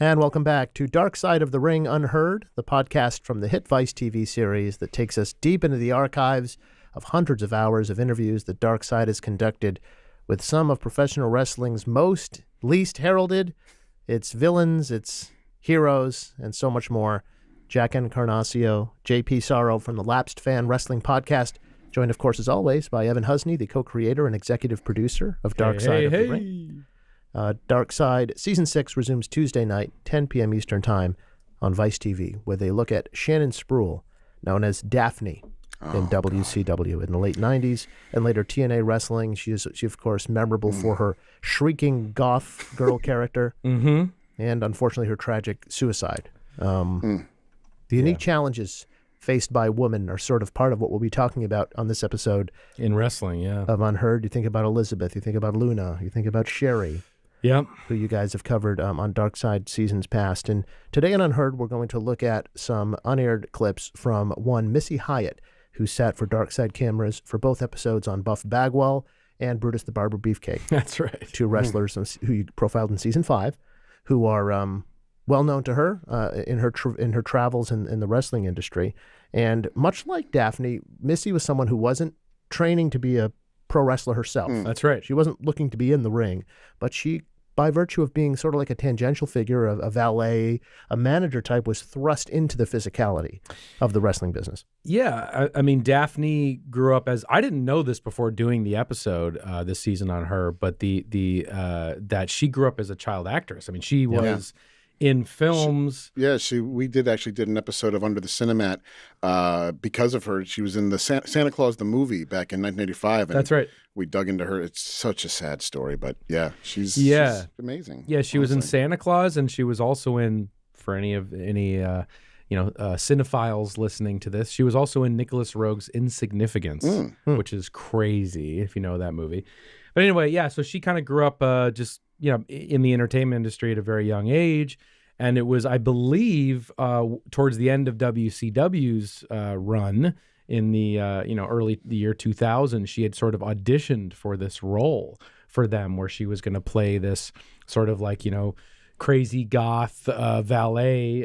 And welcome back to Dark Side of the Ring Unheard, the podcast from the hit Vice TV series that takes us deep into the archives of hundreds of hours of interviews that Dark Side has conducted with some of professional wrestling's least heralded, its villains, its heroes, and so much more. Jack Encarnacio, JP Sorrow from the Lapsed Fan Wrestling Podcast, joined, of course, as always, by Evan Husney, the co-creator and executive producer of Dark Side of the Ring. Dark Side Season 6 resumes Tuesday night, 10 p.m. Eastern Time on Vice TV, where they look at Shannon Spruill, known as Daphne in WCW in the late 90s, and later TNA Wrestling. She, of course, memorable for her shrieking goth girl character, and unfortunately her tragic suicide. The unique challenges faced by women are sort of part of what we'll be talking about on this episode. In wrestling, of Unheard. You think about Elizabeth, you think about Luna, you think about Sherry. Yep. Who you guys have covered on Dark Side seasons past. And today on Unheard, we're going to look at some unaired clips from one Missy Hyatt, who sat for Dark Side cameras for both episodes on Buff Bagwell and Brutus the Barber Beefcake. That's right. Two wrestlers who you profiled in season 5, who are well known to her in her travels in the wrestling industry. And much like Daphne, Missy was someone who wasn't training to be a pro wrestler herself. That's right. She wasn't looking to be in the ring, but she, by virtue of being sort of like a tangential figure, a valet, a manager type, was thrust into the physicality of the wrestling business. Yeah, I mean, Daphne grew up as, I didn't know this before doing the episode this season on her, but that she grew up as a child actress. I mean, she was in films. We did an episode of Under the Cinemat because of her. She was in the Santa Claus the movie back in 1985. And that's right. We dug into her. It's such a sad story, but she's amazing. Yeah, she was in Santa Claus, and she was also in, for any cinephiles listening to this, she was also in Nicholas Roeg's Insignificance, which is crazy if you know that movie. But anyway, so she kind of grew up just in the entertainment industry at a very young age. And it was, I believe, towards the end of WCW's run in the early the year 2000, she had sort of auditioned for this role for them, where she was going to play this sort of like crazy goth valet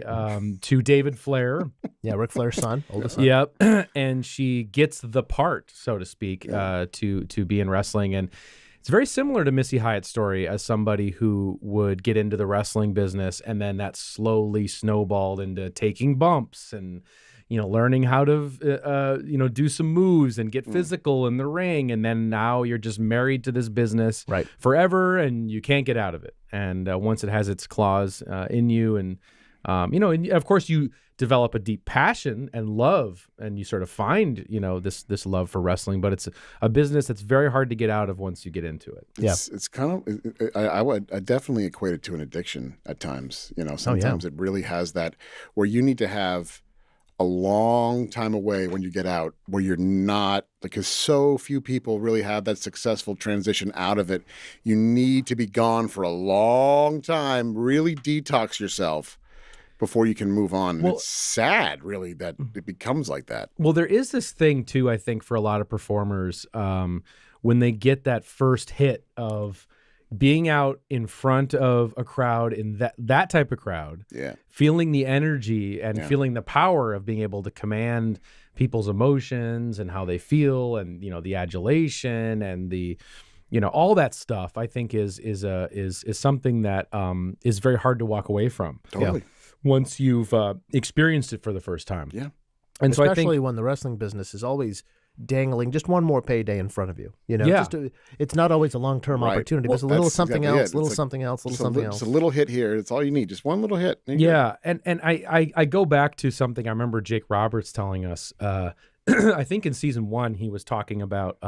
to David Flair. Yeah, Ric Flair's son, oldest son. Yep, and she gets the part, so to speak, to be in wrestling. And it's very similar to Missy Hyatt's story as somebody who would get into the wrestling business, and then that slowly snowballed into taking bumps and learning how to do some moves and get physical in the ring, and then now you're just married to this business forever, and you can't get out of it. And once it has its claws in you, and and of course you develop a deep passion and love, and you sort of find this love for wrestling, but it's a business that's very hard to get out of once you get into it. It's kind of, I definitely equate it to an addiction at times. Sometimes it really has that, where you need to have a long time away when you get out, where you're not, because so few people really have that successful transition out of it. You need to be gone for a long time, really detox yourself before you can move on. Well, it's sad, really, that it becomes like that. Well, there is this thing, too, I think, for a lot of performers, when they get that first hit of being out in front of a crowd, in that type of crowd, feeling the energy and feeling the power of being able to command people's emotions and how they feel, and the adulation and the all that stuff, I think is something that is very hard to walk away from. Totally. Once you've experienced it for the first time. Yeah. And especially so I think, when the wrestling business is always dangling just one more payday in front of you. It's not always a long-term opportunity. There's a little something else, something else. It's a little hit here. It's all you need. Just one little hit. Yeah. And I go back to something I remember Jake Roberts telling us. I think in season 1, he was talking about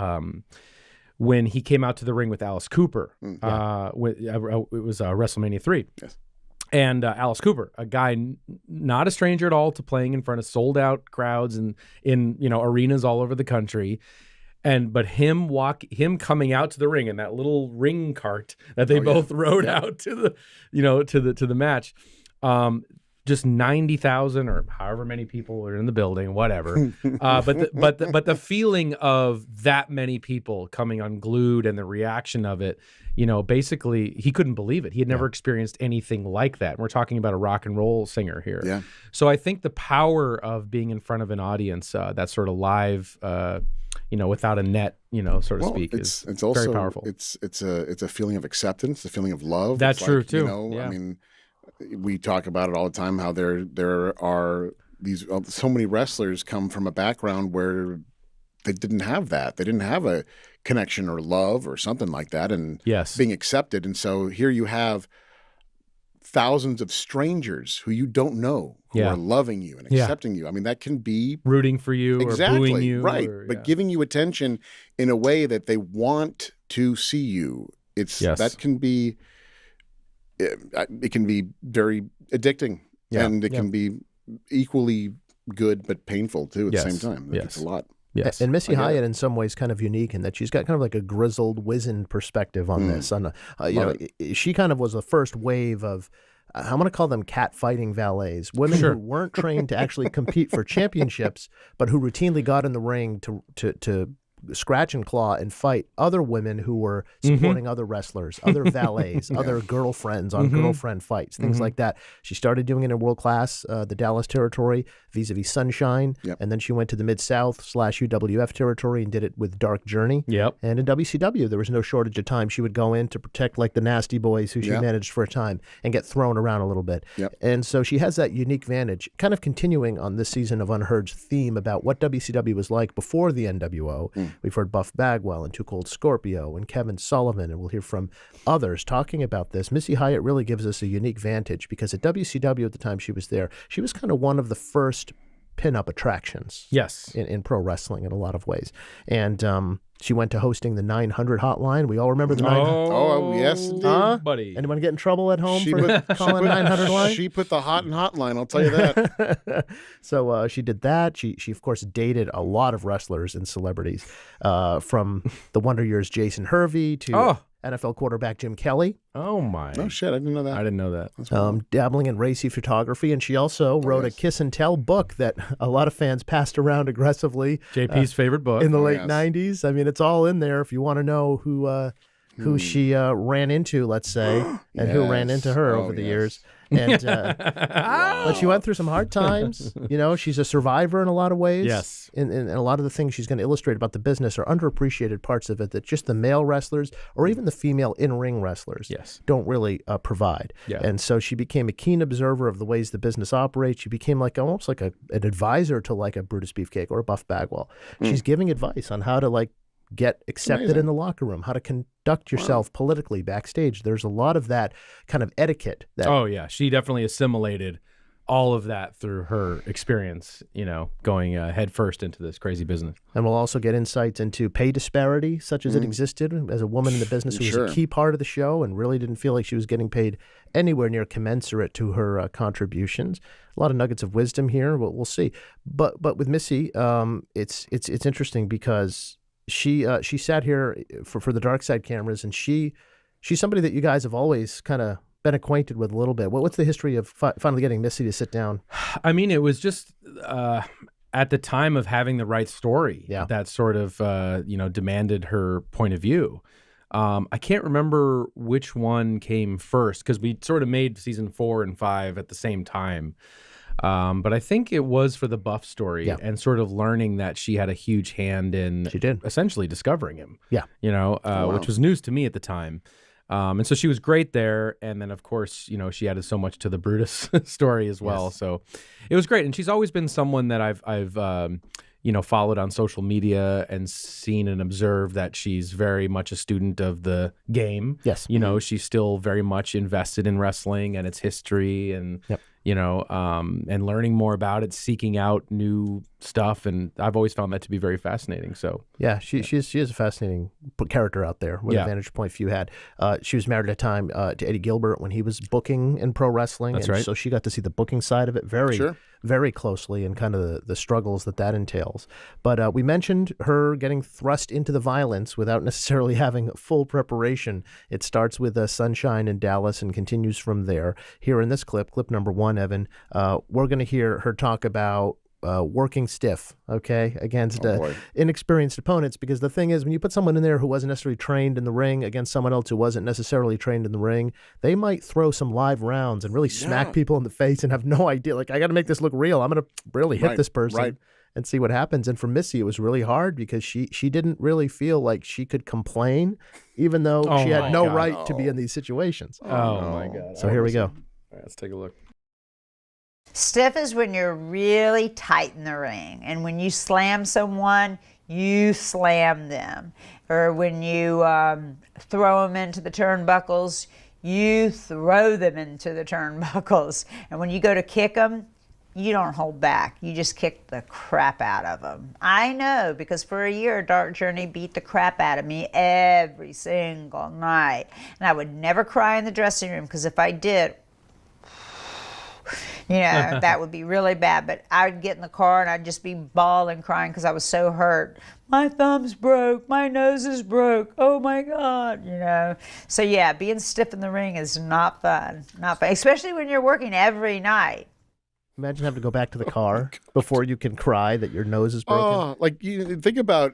when he came out to the ring with Alice Cooper. It was WrestleMania 3. Yes. And Alice Cooper, a guy not a stranger at all to playing in front of sold out crowds and in arenas all over the country, but him coming out to the ring in that little ring cart that they both rode out to the to the match, just 90,000 or however many people were in the building, whatever. But the feeling of that many people coming unglued and the reaction of it, basically he couldn't believe it. He had never experienced anything like that. And we're talking about a rock and roll singer here. Yeah. So I think the power of being in front of an audience, that sort of live, without a net, so to speak, is also very powerful. It's a feeling of acceptance, a feeling of love. That's true too. I mean, we talk about it all the time, how there are these so many wrestlers come from a background where they didn't have that. They didn't have a connection or love or something like that, and being accepted. And so here you have thousands of strangers who you don't know who are loving you and accepting you. I mean, that can be rooting for you or booing you. Right. But giving you attention in a way that they want to see you. That can be, it can be very addicting, and it can be equally good but painful too at the same time. It's a lot. Yes. And Missy Hyatt in some ways kind of unique in that she's got kind of like a grizzled, wizened perspective on this. She kind of was the first wave of, I'm going to call them cat-fighting valets, women who weren't trained to actually compete for championships, but who routinely got in the ring to scratch and claw and fight other women who were supporting other wrestlers, other valets, other girlfriends on girlfriend fights, things like that. She started doing it in World Class, the Dallas territory, vis-a-vis Sunshine, and then she went to the Mid-South / UWF territory and did it with Dark Journey. And in WCW, there was no shortage of time she would go in to protect like the Nasty Boys who she managed for a time and get thrown around a little bit. And so she has that unique vantage, kind of continuing on this season of Unheard's theme about what WCW was like before the NWO. We've heard Buff Bagwell and Too Cold Scorpio and Kevin Sullivan, and we'll hear from others talking about this. Missy Hyatt really gives us a unique vantage because at WCW at the time she was there, she was kind of one of the first pinup attractions in pro wrestling in a lot of ways. And she went to hosting the 900 hotline. We all remember the 900. Oh, yes, indeed. Buddy. Anyone get in trouble at home for calling 900 line? She put the hot and hotline, I'll tell you that. So she did that. She of course, dated a lot of wrestlers and celebrities, from the Wonder Years' Jason Hervey to NFL quarterback Jim Kelly. Oh, my. Oh, shit, I didn't know that. I didn't know that. Dabbling in racy photography, and she also wrote a Kiss and Tell book that a lot of fans passed around aggressively. JP's favorite book. In the late 90s. I mean, it's all in there if you want to know who she ran into, let's say, and who ran into her over the years. And but she went through some hard times. She's a survivor in a lot of ways. Yes. And a lot of the things she's going to illustrate about the business are underappreciated parts of it that just the male wrestlers or even the female in-ring wrestlers don't really provide. And so she became a keen observer of the ways the business operates. She became almost like an advisor to like a Brutus Beefcake or a Buff Bagwell. She's giving advice on how to get accepted in the locker room, how to conduct yourself politically backstage. There's a lot of that kind of etiquette. She definitely assimilated all of that through her experience, going head first into this crazy business. And we'll also get insights into pay disparity, such as it existed as a woman in the business who was a key part of the show and really didn't feel like she was getting paid anywhere near commensurate to her contributions. A lot of nuggets of wisdom here. We'll see. But with Missy, it's interesting because she sat here for the Dark Side cameras, and she's somebody that you guys have always kind of been acquainted with a little bit. What's the history of finally getting Missy to sit down? I mean, it was just at the time of having the right story that sort of demanded her point of view. I can't remember which one came first because we sort of made season 4 and 5 at the same time. But I think it was for the Buff story and sort of learning that she had a huge hand in essentially discovering him. Which was news to me at the time. And so she was great there. And then, of course, she added so much to the Brutus story as well. So it was great. And she's always been someone that I've followed on social media and seen and observed that she's very much a student of the game. Yes. She's still very much invested in wrestling and its history and, and learning more about it, seeking out new stuff. And I've always found that to be very fascinating. So, she is a fascinating character out there with a vantage point few had. She was married at a time to Eddie Gilbert when he was booking in pro wrestling. That's right. So she got to see the booking side of it. Very, very closely and kind of the struggles that entails. But we mentioned her getting thrust into the violence without necessarily having full preparation. It starts with Sunshine in Dallas and continues from there. Here in this clip number 1, Evan, we're going to hear her talk about working stiff, against inexperienced opponents, because the thing is, when you put someone in there who wasn't necessarily trained in the ring against someone else who wasn't necessarily trained in the ring, they might throw some live rounds and really smack people in the face and have no idea. Like, I got to make this look real. I'm going to really hit this person and see what happens. And for Missy, it was really hard because she didn't really feel like she could complain, even though she had no right to be in these situations. Oh my God. So here we go. All right, let's take a look. Stiff is when you're really tight in the ring, and when you slam someone, you slam them. Or when you throw them into the turnbuckles, you throw them into the turnbuckles. And when you go to kick them, you don't hold back. You just kick the crap out of them. I know, because for a year, Dark Journey beat the crap out of me every single night. And I would never cry in the dressing room, because if I did, that would be really bad. But I would get in the car and I'd just be bawling, crying, because I was so hurt. My thumb's broke. My nose is broke. Oh my God, So yeah, being stiff in the ring is not fun. Not fun, especially when you're working every night. Imagine having to go back to the car before you can cry that your nose is broken. Like, you think about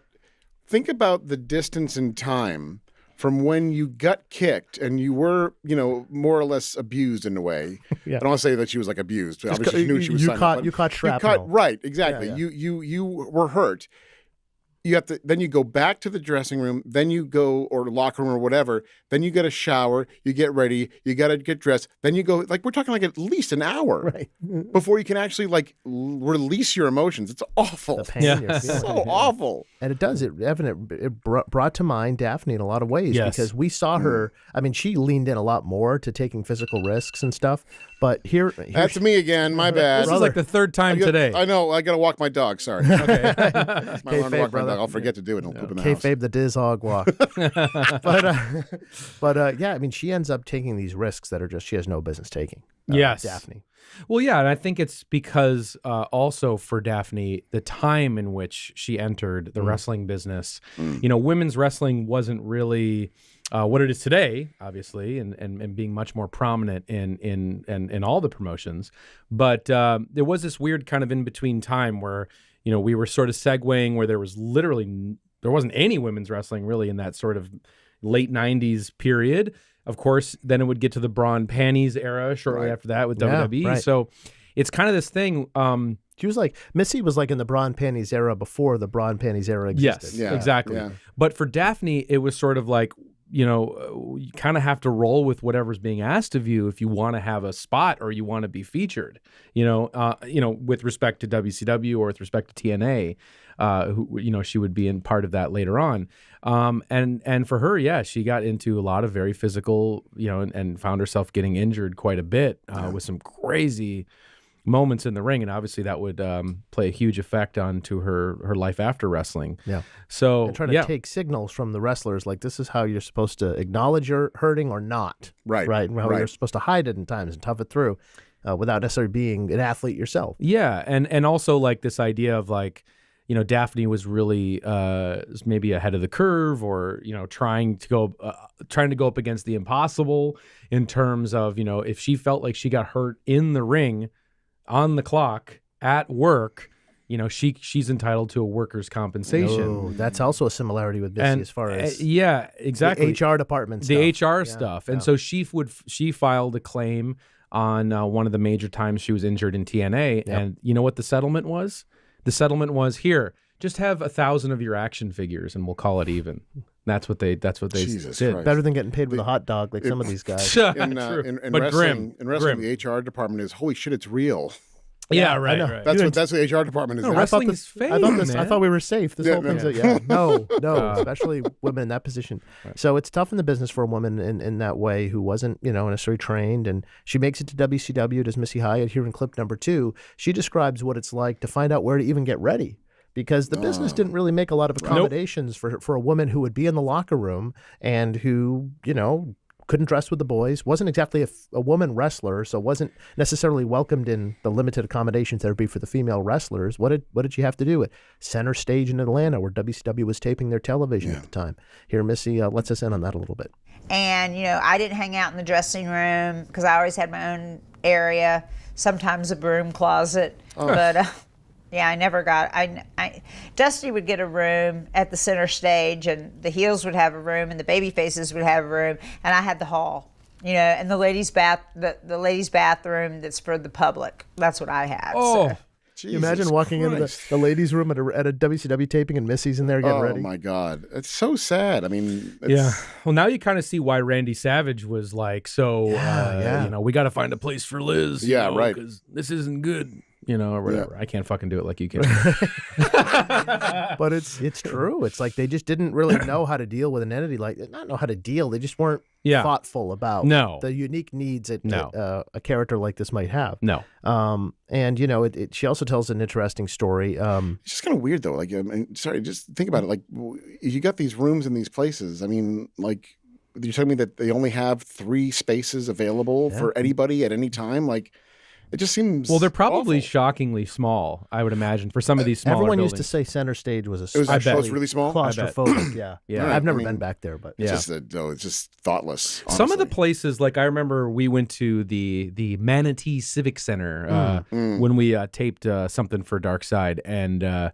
the distance in time from when you got kicked and you were, more or less abused in a way. Yeah. I don't want to say that she was like abused. Obviously, she knew she was you caught shrapnel. Right, exactly. Yeah. You were hurt. Then you go back to the dressing room, then you go, or locker room or whatever, then you get a shower, you get ready, you got to get dressed, then you go, like, we're talking like at least an hour before you can actually release your emotions. It's awful. The pain you're feeling. So awful. And it brought to mind Daphne in a lot of ways, because we saw her, she leaned in a lot more to taking physical risks and stuff, but here that's me again, my bad. This is like the third time today. I know, I got to walk my dog, sorry. Okay. That's my alarm to walk my dog. I'll forget to do it and I'll poop in the house. Kayfabe the Diz Hog walk. But she ends up taking these risks that are just, she has no business taking. Daphne. Well, yeah, and I think it's because also for Daphne, the time in which she entered the wrestling business, women's wrestling wasn't really what it is today, obviously, and being much more prominent in all the promotions. But there was this weird kind of in-between time where, we were sort of segueing where there wasn't any women's wrestling really in that sort of late 90s period. Of course, then it would get to the bra and panties era shortly after that with WWE. Right. So it's kind of this thing. She was like, Missy was like in the bra and panties era before the bra and panties era existed. Yes, exactly. Yeah. But for Daphne, it was sort of like, you kind of have to roll with whatever's being asked of you if you want to have a spot or you want to be featured, with respect to WCW or with respect to TNA, who, she would be in part of that later on. And for her, she got into a lot of very physical, and found herself getting injured quite a bit with some crazy moments in the ring, and obviously that would play a huge effect onto her life after wrestling. Yeah. So and trying to take signals from the wrestlers, like this is how you're supposed to acknowledge you're hurting or not. Right. And how you're supposed to hide it in times and tough it through without necessarily being an athlete yourself. Yeah, and also like this idea of like, Daphne was really maybe ahead of the curve, or trying to go up against the impossible in terms of if she felt like she got hurt in the ring, on the clock, at work, she's entitled to a worker's compensation. Oh, that's also a similarity with Missy as far as exactly the HR department stuff. The HR stuff. And so she filed a claim on one of the major times she was injured in TNA. Yep. And you know what the settlement was? The settlement was, here, just have 1,000 of your action figures and we'll call it even. That's what they Jesus did. Christ. Better than getting paid with a hot dog like some of these guys. In wrestling, the HR department is, holy shit, it's real. Yeah, right. That's what the HR department is. No, wrestling is fake. I thought we were safe. This whole thing's no, especially women in that position. Right. So it's tough in the business for a woman in that way who wasn't, necessarily trained, and she makes it to WCW. Does Missy Hyatt here in clip number 2? She describes what it's like to find out where to even get ready. Because the business didn't really make a lot of accommodations for a woman who would be in the locker room and who, couldn't dress with the boys, wasn't exactly a woman wrestler, so wasn't necessarily welcomed in the limited accommodations there would be for the female wrestlers. What did she have to do at Center Stage in Atlanta, where WCW was taping their television at the time? Here, Missy lets us in on that a little bit. And, I didn't hang out in the dressing room because I always had my own area, sometimes a broom closet. But, yeah, I never got, Dusty would get a room at the Center Stage, and the heels would have a room, and the baby faces would have a room, and I had the hall, and the ladies' bathroom that's for the public. That's what I had. Oh. So. Can you imagine walking into the ladies' room at a WCW taping and Missy's in there getting ready? Oh, my God. It's so sad. I mean, yeah. Well, now you kind of see why Randy Savage was like, we got to find a place for Liz. Yeah, right. Because this isn't good, or whatever. Yeah. I can't fucking do it like you can. But it's true. It's like they just didn't really know how to deal with an entity not know how to deal. They just weren't thoughtful about the unique needs that a character like this might have. No. And she also tells an interesting story. It's just kind of weird though. Like, sorry, just think about it. Like, you got these rooms in these places. I mean, like, you're telling me that they only have 3 spaces available for anybody at any time. Like, it just seems well. They're probably awful. Shockingly small. I would imagine for some of these smaller Everyone buildings. used to say Center Stage was really small. Claustrophobic. Yeah. Yeah. I've never been back there, but it's just thoughtless. Honestly. Some of the places, like I remember, we went to the Manatee Civic Center when we taped something for Dark Side, and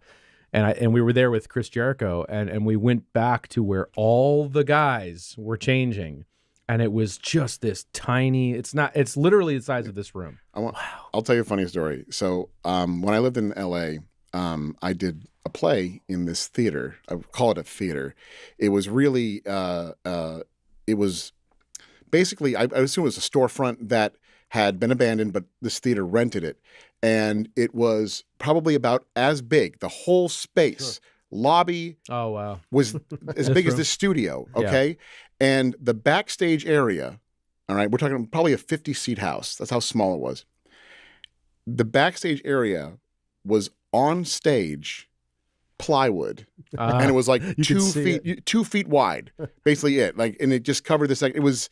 we were there with Chris Jericho, and we went back to where all the guys were changing. And it was just this tiny, it's literally the size of this room. I'll tell you a funny story. So when I lived in LA, I did a play in this theater. I would call it a theater. It was really, it was basically, I assume it was a storefront that had been abandoned, but this theater rented it. And it was probably about as big, the whole space. Lobby was as big as this studio, okay? Yeah. And the backstage area, all right, we're talking probably a 50-seat house. That's how small it was. The backstage area was on stage plywood, and it was like 2 feet wide, basically it. Like, and it just covered this. Like, it was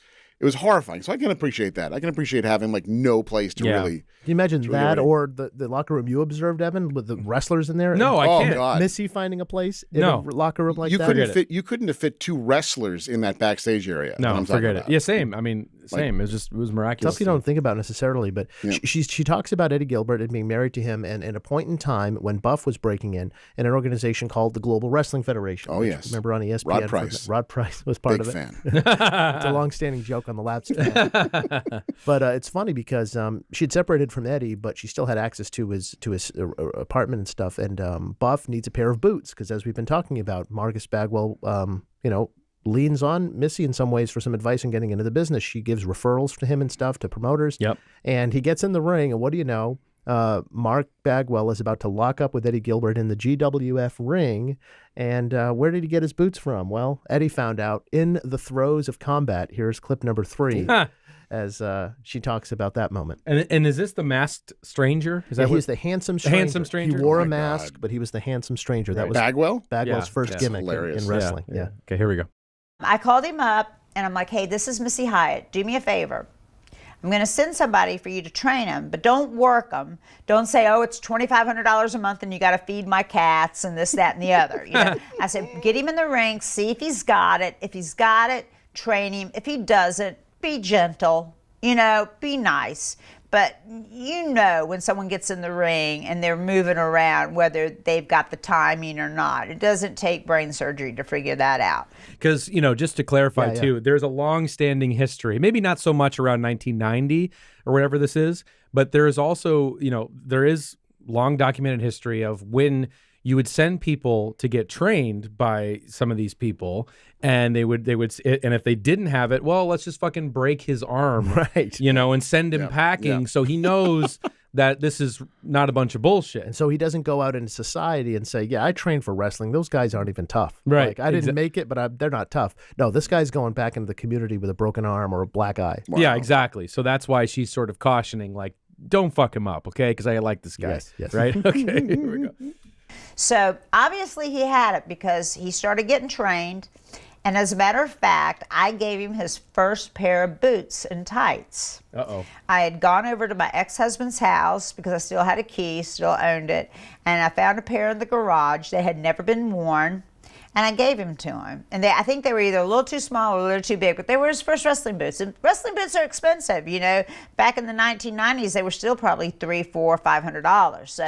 horrifying. So I can appreciate that. I can appreciate having like no place to really. Can you imagine that, or the locker room you observed, Evan, with the wrestlers in there? No, I can't. God. Missy finding a place in a locker room like that? You couldn't have fit 2 wrestlers in that backstage area. No, forget it. Yeah, same. I mean, same. It was miraculous. Stuff you don't think about necessarily, but she talks about Eddie Gilbert and being married to him, and at a point in time when Buff was breaking in an organization called the Global Wrestling Federation. Oh, yes. Remember on ESPN? Rod Price was part Big of it. Fan. It's a long-standing joke on the Labs fan. But it's funny because she'd separated from Eddie, but she still had access to his apartment and stuff. And Buff needs a pair of boots because, as we've been talking about, Marcus Bagwell, leans on Missy in some ways for some advice on getting into the business. She gives referrals to him and stuff to promoters. Yep. And he gets in the ring, and what do you know? Mark Bagwell is about to lock up with Eddie Gilbert in the GWF ring. And where did he get his boots from? Well, Eddie found out in the throes of combat. Here's clip number 3. As she talks about that moment. And is this the masked stranger? Is that he's the handsome stranger. Handsome stranger. He wore a mask, but he was the handsome stranger. Right. That was Bagwell's first gimmick in wrestling. Yeah. Okay, here we go. I called him up, and I'm like, hey, this is Missy Hyatt. Do me a favor. I'm going to send somebody for you to train them, but don't work them. Don't say, oh, it's $2,500 a month and you got to feed my cats and this, that, and the other. I said, get him in the ring, see if he's got it. If he's got it, train him. If he doesn't, be gentle, be nice. But when someone gets in the ring and they're moving around, whether they've got the timing or not. It doesn't take brain surgery to figure that out. Because, just to clarify too, there's a long-standing history, maybe not so much around 1990 or whatever this is, but there is also, there is long documented history of when you would send people to get trained by some of these people, and they would, and if they didn't have it, well, let's just fucking break his arm, right? And send him packing, so he knows that this is not a bunch of bullshit. And so he doesn't go out into society and say, yeah, I trained for wrestling. Those guys aren't even tough. Right. Like, I didn't make it, but they're not tough. No, this guy's going back into the community with a broken arm or a black eye. Wow. Yeah, exactly. So that's why she's sort of cautioning, like, don't fuck him up, okay? Because I like this guy. Yes. Right? Okay, here we go. So obviously he had it because he started getting trained, And as a matter of fact, I gave him his first pair of boots and tights. Uh-oh. I had gone over to my ex-husband's house because I still had a key, still owned it, and I found a pair in the garage. They had never been worn, and I gave them to him. And I think they were either a little too small or a little too big, but they were his first wrestling boots. And wrestling boots are expensive, you know. Back in the 1990s, they were still probably $300, $400, $500. So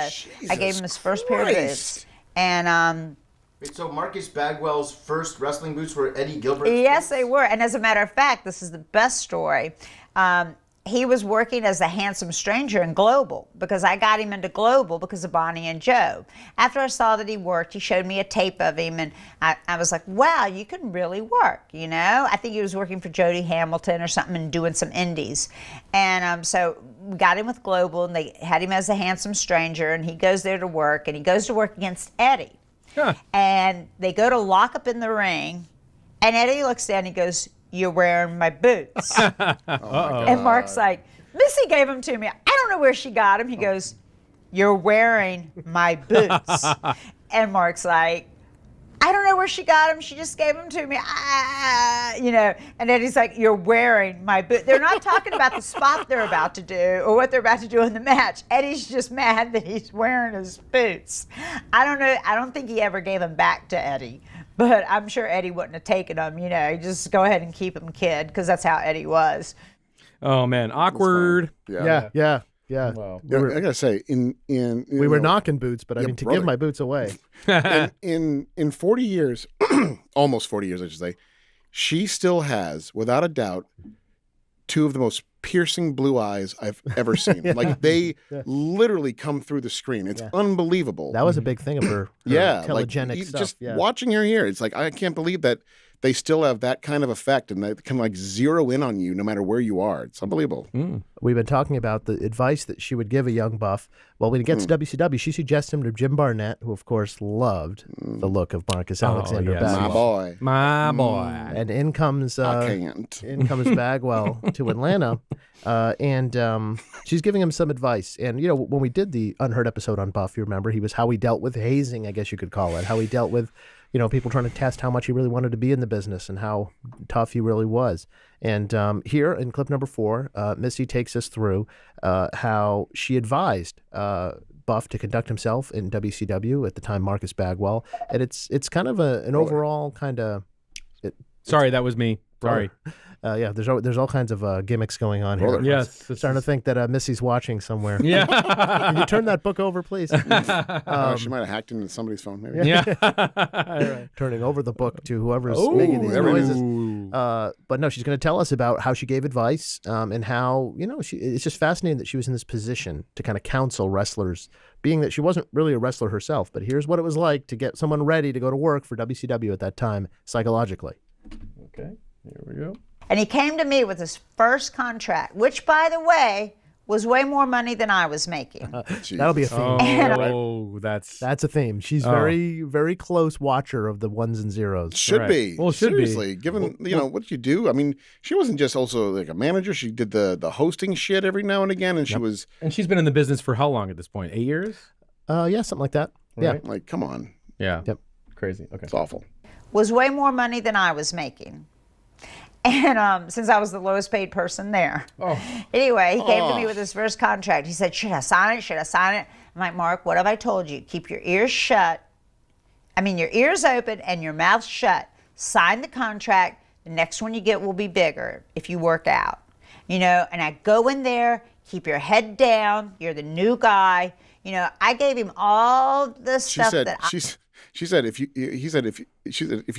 I gave him his first pair of boots. And wait, so Marcus Bagwell's first wrestling boots were Eddie Gilbert's yes, boots? they were. And as a matter of fact, this is the best story. He was working as a handsome stranger in Global because I got him into Global because of Bonnie and Joe. After I saw that he worked, he showed me a tape of him, and I was like, wow, you can really work, you know? I think he was working for Jody Hamilton or something and doing some indies. And so we got him with Global, and they had him as a handsome stranger, and he goes there to work, and he goes to work against Eddie. Huh. And they go to lock up in the ring, and Eddie looks down and he goes, "You're wearing my boots." And Mark's like, "Missy gave them to me. I don't know where she got them." He goes, "You're wearing my boots." And Mark's like, "I don't know where she got them. She just gave them to me." You know, and Eddie's like, "You're wearing my boots." They're not talking about the spot they're about to do or what they're about to do in the match. Eddie's just mad that he's wearing his boots. I don't know. I don't think he ever gave them back to Eddie. But I'm sure Eddie wouldn't have taken them, you know. Just go ahead and keep them, kid, because that's how Eddie was. Oh man, awkward. Yeah. Wow. Yeah, I gotta say, We were knocking boots, but I mean, to give my boots away. in 40 years, almost 40 years, I should say, she still has, without a doubt, two of the most piercing blue eyes I've ever seen. Like they literally come through the screen. It's unbelievable. That was a big thing of her telegenic like, stuff. Just watching her here, it's like I can't believe that they still have that kind of effect and they can like zero in on you no matter where you are. It's unbelievable. We've been talking about the advice that she would give a young buff. Well, when he gets to WCW, she suggests him to Jim Barnett, who of course loved the look of Marcus Alexander yes. Bagwell. My boy. And in comes Bagwell to Atlanta, and she's giving him some advice. And you know, when we did the Unheard episode on Buff, you remember, he was how he dealt with hazing, I guess you could call it, how he dealt with, you know, people trying to test how much he really wanted to be in the business and how tough he really was. And here in clip number 4, Missy takes us through how she advised Buff to conduct himself in WCW at the time, Marcus Bagwell, and it's kind of an overall kind of. Sorry, that was me. Sorry. There's all kinds of gimmicks going on here. Yes, I'm starting to think that Missy's watching somewhere. Yeah. Can you turn that book over, please? She might have hacked into somebody's phone, maybe. Yeah. Turning over the book to whoever's making these noises. But no, she's going to tell us about how she gave advice and how, you know, it's just fascinating that she was in this position to kind of counsel wrestlers, being that she wasn't really a wrestler herself. But here's what it was like to get someone ready to go to work for WCW at that time psychologically. Okay, here we go. And he came to me with his first contract, which, by the way, was way more money than I was making. That'll be a theme. Oh, that's a theme. She's very, very close watcher of the ones and zeros. Should be. Well, seriously, given you know what you do. I mean, she wasn't just also like a manager. She did the hosting shit every now and again, and she was. And she's been in the business for how long at this point? 8 years? Yeah, something like that. Right? Yeah. Like, come on. Yeah. Yep. Crazy. Okay. It's awful. Was way more money than I was making. And since I was the lowest paid person there. Anyway, he came to me with his first contract. He said, should I sign it? Should I sign it? I'm like, Mark, what have I told you? Keep your ears shut. I mean, your ears open and your mouth shut. Sign the contract. The next one you get will be bigger if you work out. You know, and I go in there, keep your head down. You're the new guy. You know, I gave him all the stuff She said, if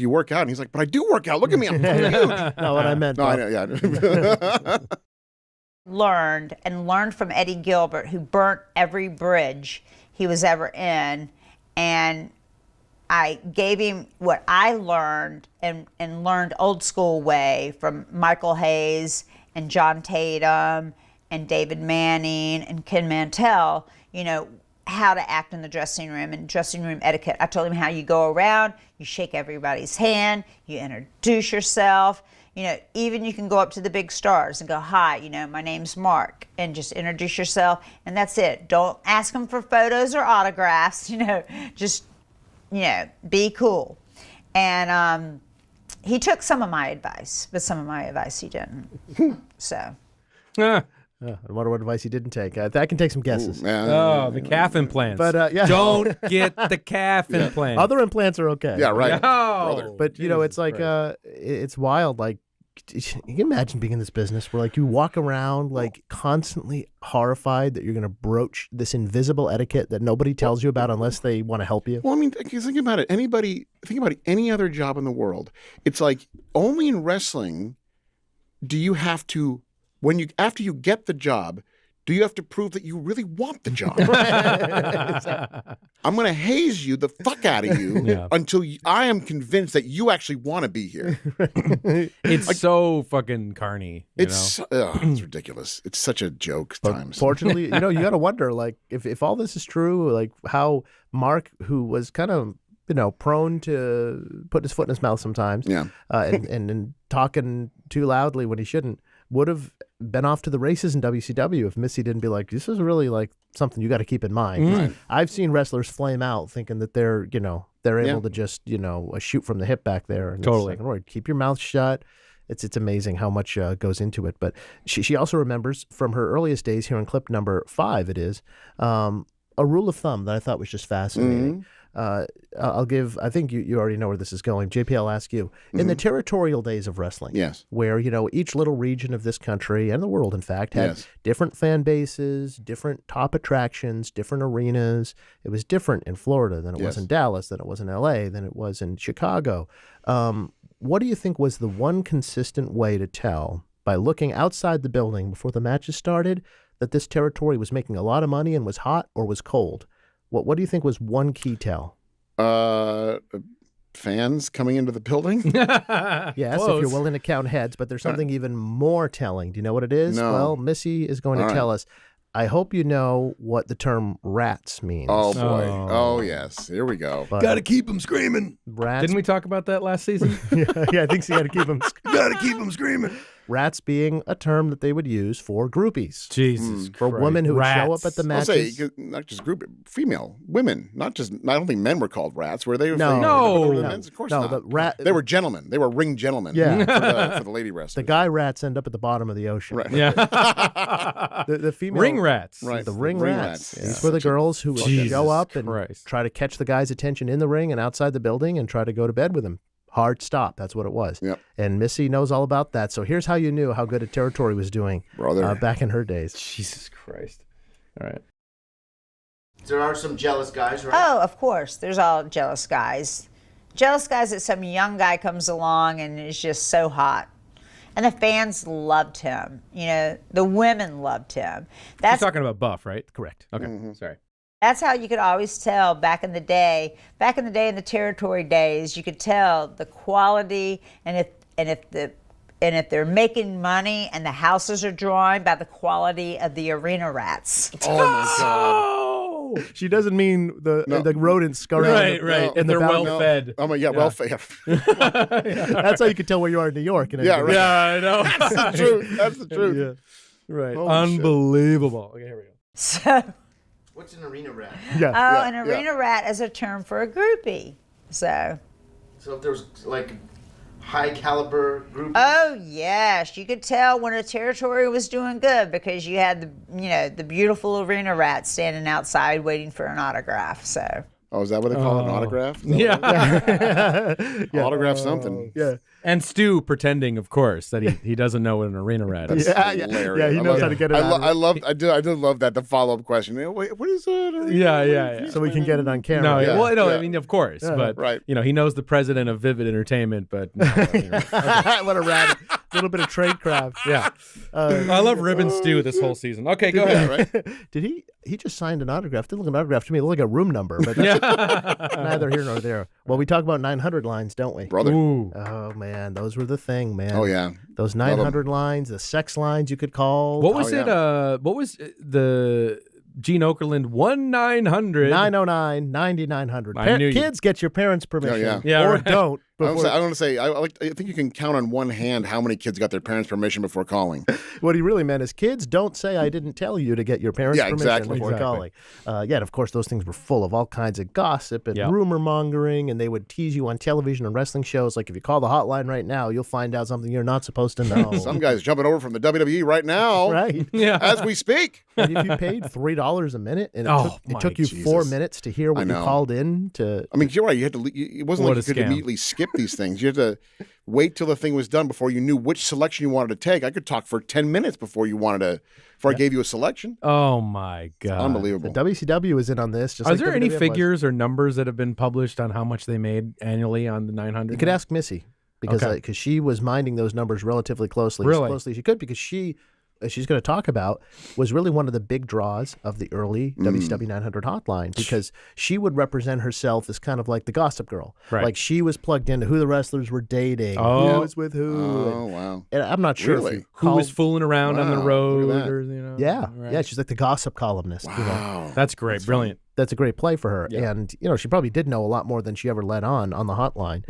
you work out, and he's like, but I do work out. Look at me, I'm huge. Not what I meant. No, I know, yeah. learned from Eddie Gilbert, who burnt every bridge he was ever in, and I gave him what I learned and learned old school way from Michael Hayes and John Tatum and David Manning and Ken Mantell, you know, how to act in the dressing room and dressing room etiquette. I told him how you go around, you shake everybody's hand, you introduce yourself. You know, even you can go up to the big stars and go, hi, you know, my name's Mark, and just introduce yourself, and that's it. Don't ask them for photos or autographs, you know, just, you know, be cool. And He took some of my advice, but some of my advice he didn't. So. Ah. I wonder what advice he didn't take. I can take some guesses. Oh, the calf implants. But yeah. Don't get the calf implant. Other implants are okay. Yeah, right. No. But you know, it's like it's wild. Like, you can imagine being in this business where like you walk around like constantly horrified that you're going to broach this invisible etiquette that nobody tells you about unless they want to help you. Well, I mean, think about it. Think about any other job in the world. It's like only in wrestling do you have to, after you get the job, do you have to prove that you really want the job? I'm going to haze you the fuck out of you until I am convinced that you actually want to be here. It's so fucking carny. It's ridiculous. It's such a joke at times. Fortunately, you got to wonder, like, if all this is true, like how Mark, who was kind of, prone to put his foot in his mouth sometimes, and talking too loudly when he shouldn't, would have been off to the races in WCW if Missy didn't be like, this is really like something you got to keep in mind. Right. I've seen wrestlers flame out thinking that they're able to just, shoot from the hip back there. And Totally. It's like, keep your mouth shut. It's amazing how much goes into it. But she also remembers from her earliest days here in clip number 5, it is, a rule of thumb that I thought was just fascinating. I'll give, I think you already know where this is going. JP, I'll ask you. In the territorial days of wrestling, where, each little region of this country and the world, in fact, had different fan bases, different top attractions, different arenas. It was different in Florida than it was in Dallas, than it was in LA, than it was in Chicago. What do you think was the one consistent way to tell, by looking outside the building before the matches started, that this territory was making a lot of money and was hot or was cold? What do you think was one key tell? Fans coming into the building? Yes, Close. if you're willing to count heads, but there's something even more telling. Do you know what it is? No. Well, Missy is going to tell us. I hope you know what the term rats means. Oh, boy. Oh, yes. Here we go. Gotta keep them screaming. Rats. Didn't we talk about that last season? Yeah, I think so. You got to keep them. Gotta keep them screaming. Rats being a term that they would use for groupies. Jesus For Christ. women who would show Rats. up at the I'll matches. say, not just female, women. I don't think men were called rats. Were they? No. Of course No, not. They were gentlemen. They were ring gentlemen for the lady wrestlers. The guy rats end up at the bottom of the ocean. Right. Yeah. The female Ring rats. Right. The ring rats. Yeah. These were the girls who would Jesus show up and Christ. try to catch the guy's attention in the ring and outside the building and try to go to bed with him. Hard stop. That's what it was. Yep. And Missy knows all about that. So here's how you knew how good a territory was doing back in her days. Jesus Christ. All right. There are some jealous guys, right? Oh, of course. There's all jealous guys. Jealous guys that some young guy comes along and is just so hot. And the fans loved him. The women loved him. You're talking about Buff, right? Correct. Okay. Sorry. That's how you could always tell back in the day. Back in the territory days, you could tell the quality and if they're making money and the houses are drawing by the quality of the arena rats. Oh my God. She doesn't mean the rodents scurrying. Right. And They're well well fed. Oh my, well fed. That's how you can tell where you are in New York. Yeah, right. Yeah, I know. That's the truth. That's the truth. Yeah. Right. Holy Unbelievable. Okay, here we go. So, What's an arena rat? Yeah. an arena rat is a term for a groupie. So if there was like high caliber group. Oh yes, you could tell when a territory was doing good because you had the beautiful arena rat standing outside waiting for an autograph. So. Oh, is that what they call it? An autograph? Yeah. Autograph something. Yeah. And Stu pretending, of course, that he doesn't know what an arena rat is. Yeah, Hilarious. he knows how to get it out. I do love that. The follow-up question. Wait, what is that? Yeah. So we can get it on No, camera. I mean, of course, but right. He knows the president of Vivid Entertainment, but What a rat. A little bit of tradecraft. yeah. I love Ribbon Stew this whole season. Okay, go ahead. Right? Did he just signed an autograph? Didn't look like an autograph to me. It looked like a room number, but that's neither here nor there. Well, we talk about 900 lines, don't we? Brother. Ooh. Oh, man. Those were the thing, man. Oh, yeah. Those 900 lines, the sex lines you could call. What was it? What was the Gene Okerlund 1-900 909 9900. I knew you- Kids, get your parents' permission. Oh, yeah. Yeah, or right. don't. I want to say, I think you can count on one hand how many kids got their parents' permission before calling. What he really meant is kids don't say I didn't tell you to get your parents' permission before calling. And of course, those things were full of all kinds of gossip and rumor mongering, and they would tease you on television and wrestling shows. Like if you call the hotline right now, you'll find out something you're not supposed to know. Some guy's jumping over from the WWE right now, as we speak. And if you paid $3 a minute, and it took you 4 minutes to hear what you called in to. I mean, you're right. You had to. It wasn't like you could immediately skip these things. You had to wait till the thing was done before you knew which selection you wanted to take. I could talk for 10 minutes before I gave you a selection. Oh my God. It's unbelievable. The WCW is in on this. Are there any figures or numbers that have been published on how much they made annually on the 900? You could ask Missy because she was minding those numbers relatively closely. Really? As closely as she could, because she, as she's going to talk about, was really one of the big draws of the early WCW 900 hotline, because she would represent herself as kind of like the gossip girl. Right. Like she was plugged into who the wrestlers were dating, who was with who. Oh, wow. And I'm not sure Really? Who was fooling around on the road. Or, Yeah, she's like the gossip columnist. Wow. You know? That's great. That's Brilliant. That's a great play for her. Yeah. And, she probably did know a lot more than she ever let on the hotline.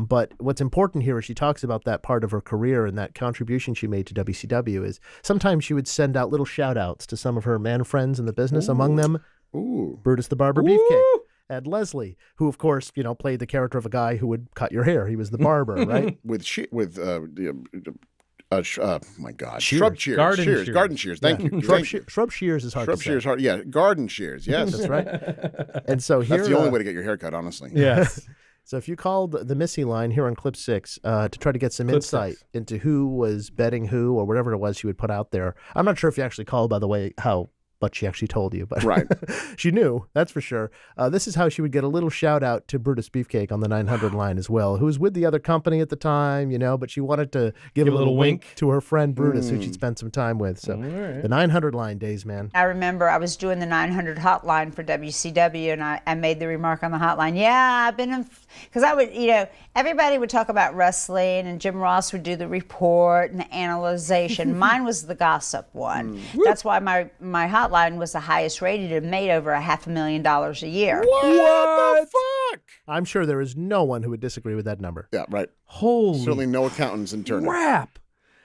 But what's important here is she talks about that part of her career and that contribution she made to WCW is sometimes she would send out little shout outs to some of her man friends in the business, among them Brutus the Barber Beefcake. And Leslie, who of course, played the character of a guy who would cut your hair. He was the barber, right? My God. Shears. Shrub shears. Garden shears. Thank you. Shrub shears is hard Shrub to shears say. hard. Yeah. Garden shears. Yes. That's right. And so here, That's the only way to get your hair cut, honestly. Yes. So if you called the Missy line here on Clip 6 to try to get some insight into who was betting who or whatever it was she would put out there. I'm not sure if you actually called, by the way, how much she actually told you, but she knew, that's for sure. This is how she would get a little shout out to Brutus Beefcake on the 900 line as well, who was with the other company at the time, but she wanted to give a little wink to her friend Brutus, who she'd spent some time with. So the 900 line days, man. I remember I was doing the 900 hotline for WCW, and I made the remark on the hotline, I've been in, because I would, everybody would talk about wrestling, and Jim Ross would do the report and the analyzation. Mine was the gossip one. That's why my hotline was the highest rated and made over $500,000 a year. What the fuck? I'm sure there is no one who would disagree with that number. Yeah, right. Holy Certainly no accountants in Turner. crap.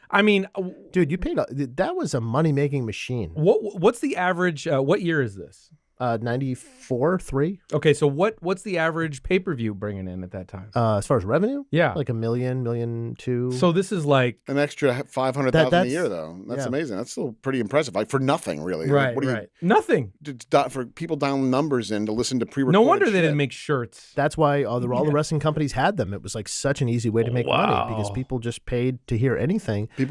I mean, dude, you paid that was a money-making machine. What's the average? What year is this? 94, 3. Okay, so what's the average pay-per-view bringing in at that time? As far as revenue? Yeah. Like $1 million, $1.2 million. So this is like an extra $500,000 a year, though. That's amazing. That's still pretty impressive. Like for nothing, really. Right, like, nothing. For people dialing numbers in to listen to pre-recorded No wonder shit. they didn't make shirts. That's why all the wrestling companies had them. It was like such an easy way to make money because people just paid to hear anything. There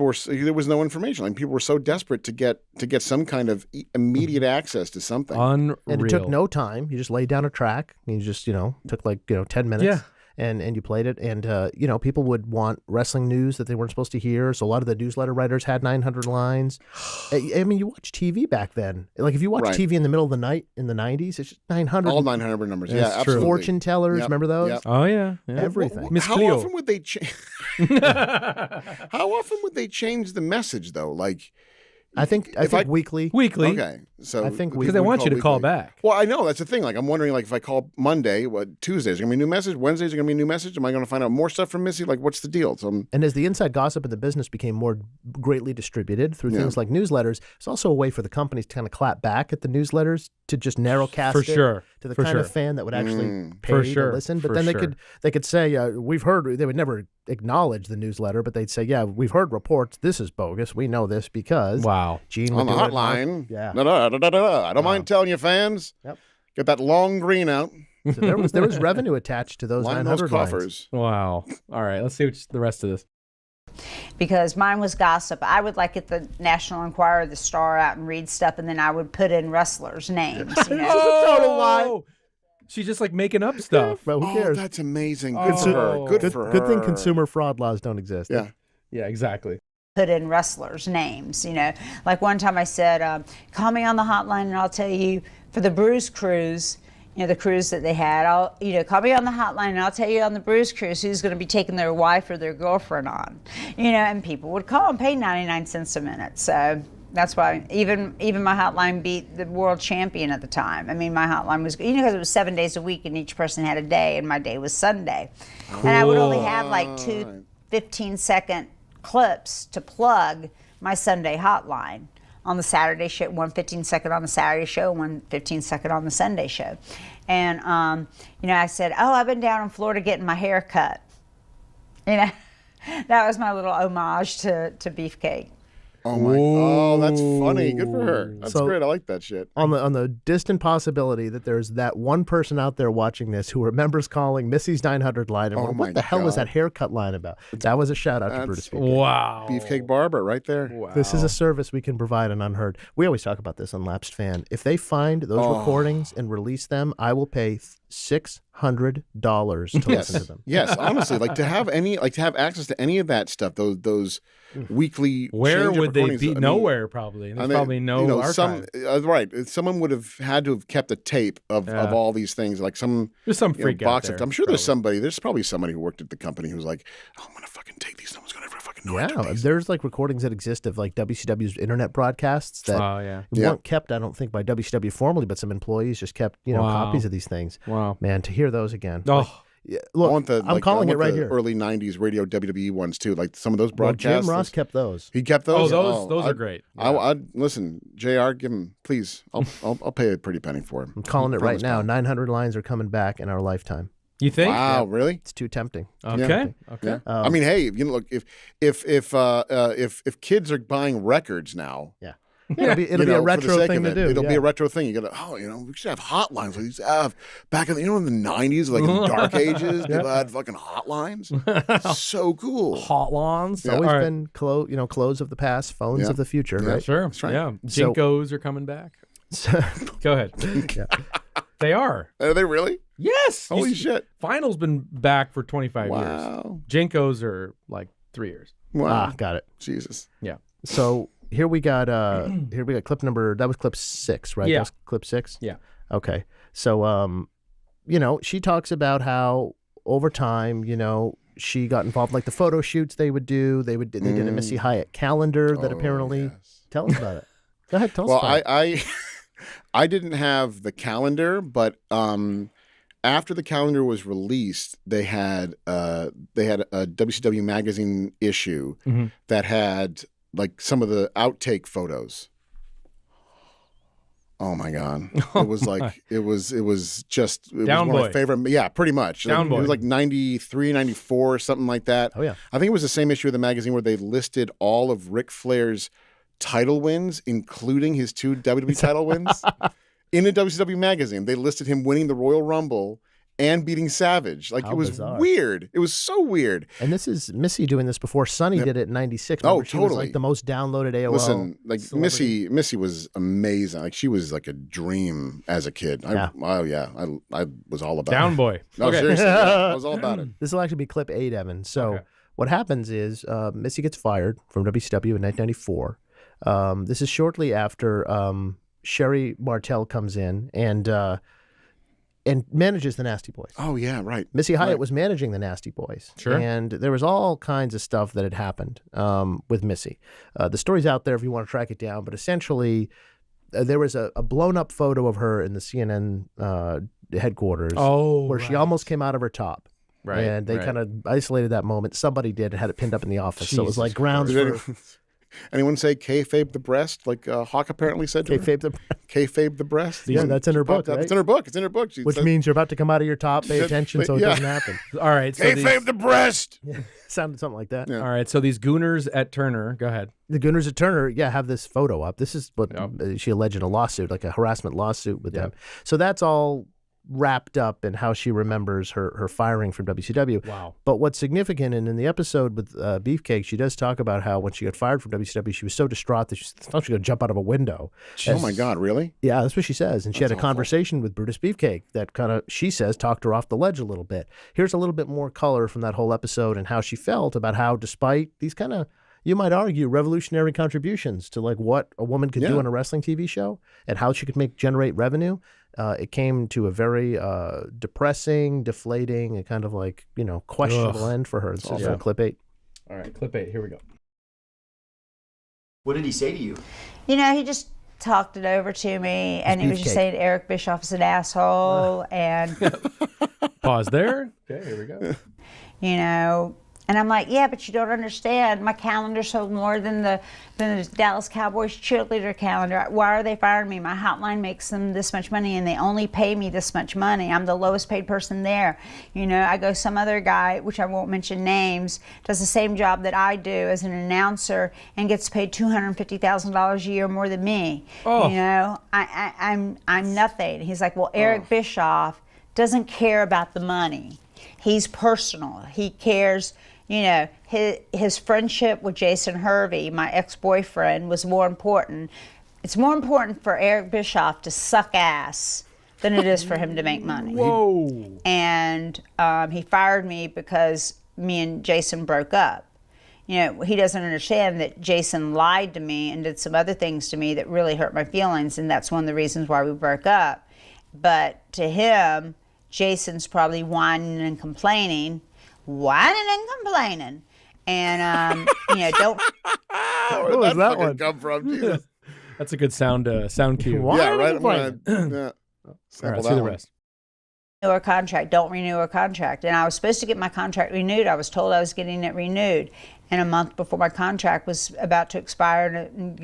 was no information. Like people were so desperate to get some kind of immediate access to something. Unreal. And it took no time. You just laid down a track. And you just, took 10 minutes. Yeah. And you played it. And, people would want wrestling news that they weren't supposed to hear. So a lot of the newsletter writers had 900 lines. I mean, you watch TV back then. Like if you watch TV in the middle of the night in the 90s, it's just 900. All 900 numbers. Yeah, absolutely. Fortune tellers. Remember those? Yep. Oh, yeah. Everything. Miss How Cleo. often would they change? How often would they change the message, though? Like, I think weekly. Weekly. Okay, so I think because they want you to call back. Well, I know that's the thing. Like, I'm wondering, like, if I call Monday, Tuesdays are gonna be a new message. Wednesdays are gonna be a new message. Am I gonna find out more stuff from Missy? Like, what's the deal? So, and as the inside gossip in the business became more greatly distributed through things like newsletters, it's also a way for the companies to kind of clap back at the newsletters to just narrowcast For it sure. to the For kind sure. of fan that would actually pay For to sure. listen. But For then sure. they could say, we've heard. They would never acknowledge the newsletter, but they'd say, we've heard reports. This is bogus. We know this because Gene would on the do it. hotline. Yeah. I don't mind telling you, fans. Yep. Get that long green out. So there was revenue attached to those Line 900 those lines. coffers. Wow. All right. Let's see the rest of this. Because mine was gossip. I would get the National Enquirer, the Star out and read stuff, and then I would put in wrestlers' names. You know? Total lie. She's just making up stuff. But who cares? That's amazing. Good for her. Good for her. Good thing consumer fraud laws don't exist. Yeah. Yeah, exactly. Put in wrestlers' names. Like one time I said, call me on the hotline and I'll tell you for the Bruise Cruise. The cruise that they had, call me on the hotline and I'll tell you on the Bruise Cruise who's going to be taking their wife or their girlfriend on, and people would call and pay 99 cents a minute. So That's why even my hotline beat the world champion at the time. I mean, my hotline was, because it was 7 days a week and each person had a day, and my day was Sunday. Cool. And I would only have like 2 15-second clips to plug my Sunday hotline. On the Saturday show, 1 15-second on the Saturday show, 1 15-second on the Sunday show. And, I said, I've been down in Florida getting my hair cut. That was my little homage to Beefcake. Oh my! Oh, that's funny. Good for her. That's great. I like that shit. On the distant possibility that there's that one person out there watching this who remembers calling Missy's 900 line and what the hell was that haircut line about? That was a shout out to Brutus Beefcake. Wow. Beefcake Barber right there. Wow. This is a service we can provide on Unheard. We always talk about this on Lapsed Fan. If they find those recordings and release them, I will pay $600 to listen to them. Yes, honestly, to have access to any of that stuff, those weekly. Where would they be? Nowhere, probably. There's probably no archive. Right. Someone would have had to have kept a tape of all these things, like there's some freak box. Out there, I'm sure there's probably somebody who worked at the company who was like, I'm gonna fucking take these. No one's gonna ever fucking know. Yeah, there's recordings that exist of WCW's internet broadcasts that weren't kept, I don't think, by WCW formally, but some employees just kept copies of these things. Wow, man, to hear those again. Oh. Look, I'm calling it right here. Early '90s radio WWE ones too, like some of those broadcasts. Jim Ross kept those. He kept those. Those are great. I'd listen, JR, give him, please. I'll pay a pretty penny for him. I'm calling it right now. 900 lines are coming back in our lifetime. You think? Wow, really? It's too tempting. Okay. Yeah. I mean, hey, look, if kids are buying records now, it'll be a retro thing to do. It'll be a retro thing. You got we should have hotlines. We used to have back in the in the 90s, like in the dark ages, people had fucking hotlines. So cool. Hotlines. It's always been clothes of the past, phones of the future, right? Sure. That's right. Yeah. Jinkos are coming back. Go ahead. They are. Are they really? Yes. Holy shit. Final's been back for 25 years. Wow. Jinkos are like 3 years. Wow. Got it. Jesus. Yeah. So here we got clip number. That was clip 6, right? Yeah. That was clip 6. Yeah. Okay. So she talks about how over time, she got involved, like the photo shoots they do. They did a Missy Hyatt calendar that apparently. Yes. Tell us about it. Go ahead. Tell us about it. I didn't have the calendar, but after the calendar was released, they had a WCW magazine issue that had like some of the outtake photos. Oh my God. It was like, it was one of my favorite. Yeah, pretty much. It was like 93, 94, something like that. Oh yeah. I think it was the same issue of the magazine where they listed all of Ric Flair's title wins, including his 2 WWE title wins. In a WCW magazine, they listed him winning the Royal Rumble and beating Savage. Like, it was bizarre. Weird. It was so weird. And this is Missy doing this before Sonny did it in '96. Oh, she was like the most downloaded AOL. Listen, like celebrity. Missy was amazing. Like, she was like a dream as a kid. I was all about Down it. boy. No, seriously, I was all about it. This will actually be clip 8, Evan. So what happens is Missy gets fired from WCW in 1994. This is shortly after Sherry Martel comes in and manages the Nasty Boys. Oh, yeah, right. Missy Hyatt was managing the Nasty Boys. Sure. And there was all kinds of stuff that had happened with Missy. The story's out there if you want to track it down, but essentially there was a blown-up photo of her in the CNN headquarters where she almost came out of her top. Right. And they kind of isolated that moment. Somebody did and had it pinned up in the office. So it was like grounds for... Anyone say kayfabe the breast, like Hawk apparently said to her? Kayfabe the breast? Yeah, that's in her book, right? It's in her book. It's in her book. Which means you're about to come out of your top. Pay attention so it doesn't happen. All right. So kayfabe the breast! Yeah, sounded something like that. Yeah. All right. So these gooners at Turner, go ahead. The gooners at Turner, have this photo up. This is what she alleged in a lawsuit, like a harassment lawsuit with them. So that's all wrapped up in how she remembers her firing from WCW. Wow. But what's significant, and in the episode with Beefcake, she does talk about how when she got fired from WCW, she was so distraught that she thought she was going to jump out of a window. Oh my God, really? Yeah, that's what she says. And she had a conversation with Brutus Beefcake that kind of, she says, talked her off the ledge a little bit. Here's a little bit more color from that whole episode and how she felt about how, despite these kind of, you might argue, revolutionary contributions to like what a woman could do on a wrestling TV show and how she could generate revenue, it came to a very depressing, deflating, and kind of like, questionable end for her. This is clip 8. All right, clip 8. Here we go. What did he say to you? He just talked it over to me, and he was just beefcake. saying Eric Bischoff is an asshole, and Pause there. Okay, here we go. And I'm like, yeah, but you don't understand. My calendar sold more than the Dallas Cowboys cheerleader calendar. Why are they firing me? My hotline makes them this much money, and they only pay me this much money. I'm the lowest paid person there. I go, some other guy, which I won't mention names, does the same job that I do as an announcer and gets paid $250,000 a year more than me. Oh. I'm nothing. He's like, well, Eric Bischoff doesn't care about the money. He's personal. He cares. His friendship with Jason Hervey, my ex-boyfriend, was more important. It's more important for Eric Bischoff to suck ass than it is for him to make money. Whoa. And he fired me because me and Jason broke up. He doesn't understand that Jason lied to me and did some other things to me that really hurt my feelings, and that's one of the reasons why we broke up. But to him, Jason's probably whining and complaining. And don't. Where did that fucking come from? Jesus. That's a good sound cue. Yeah, right. All right, see the rest. Renew our contract. Don't renew our contract. And I was supposed to get my contract renewed. I was told I was getting it renewed. And a month before my contract was about to expire, and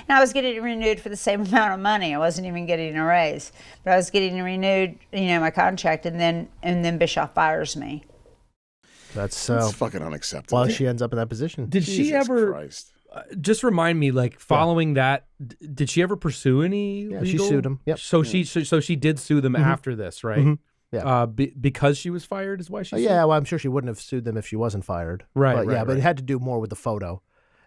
I was getting it renewed for the same amount of money. I wasn't even getting a raise, but I was getting renewed, my contract, and then Bischoff fires me. That's fucking unacceptable. Well, she ends up in that position. Did Jesus she ever? Christ. Just remind me, like following that, did she ever pursue any? Yeah, legal? she sued him. Yep. So she did sue them after this, right? Mhm. Yeah. Because she was fired is why she sued? Yeah, well, I'm sure she wouldn't have sued them if she wasn't fired. Right, But, right, yeah, but right. it had to do more with the photo.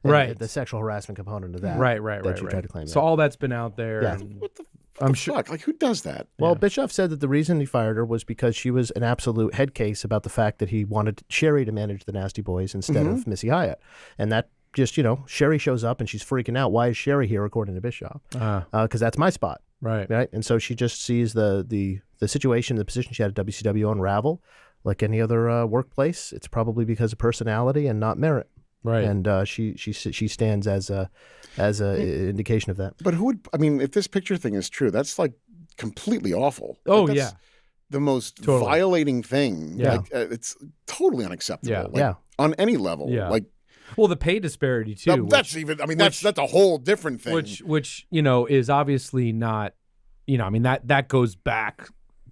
And Right. The sexual harassment component of that. Right. That she tried to claim. So all that's been out there. Yeah. And What the I'm the sure. fuck? Like, who does that? Well, Bischoff said that the reason he fired her was because she was an absolute head case about the fact that he wanted Sherry to manage the Nasty Boys instead of Missy Hyatt. And that just, Sherry shows up and she's freaking out. Why is Sherry here, according to Bischoff? Because that's my spot. Right. Right. And so she just sees the situation, the position she had at WCW unravel like any other workplace. It's probably because of personality and not merit. Right. And she stands as a indication of that. But who would? I mean, if this picture thing is true, that's like completely awful. Oh, Like, yeah. that's the most Totally. violating thing. Yeah. Like, it's totally unacceptable. Yeah. Like, Yeah. on any level. Yeah. Like, Well, the pay disparity too. that's even. I mean, that's a whole different thing. which is obviously not. That goes back.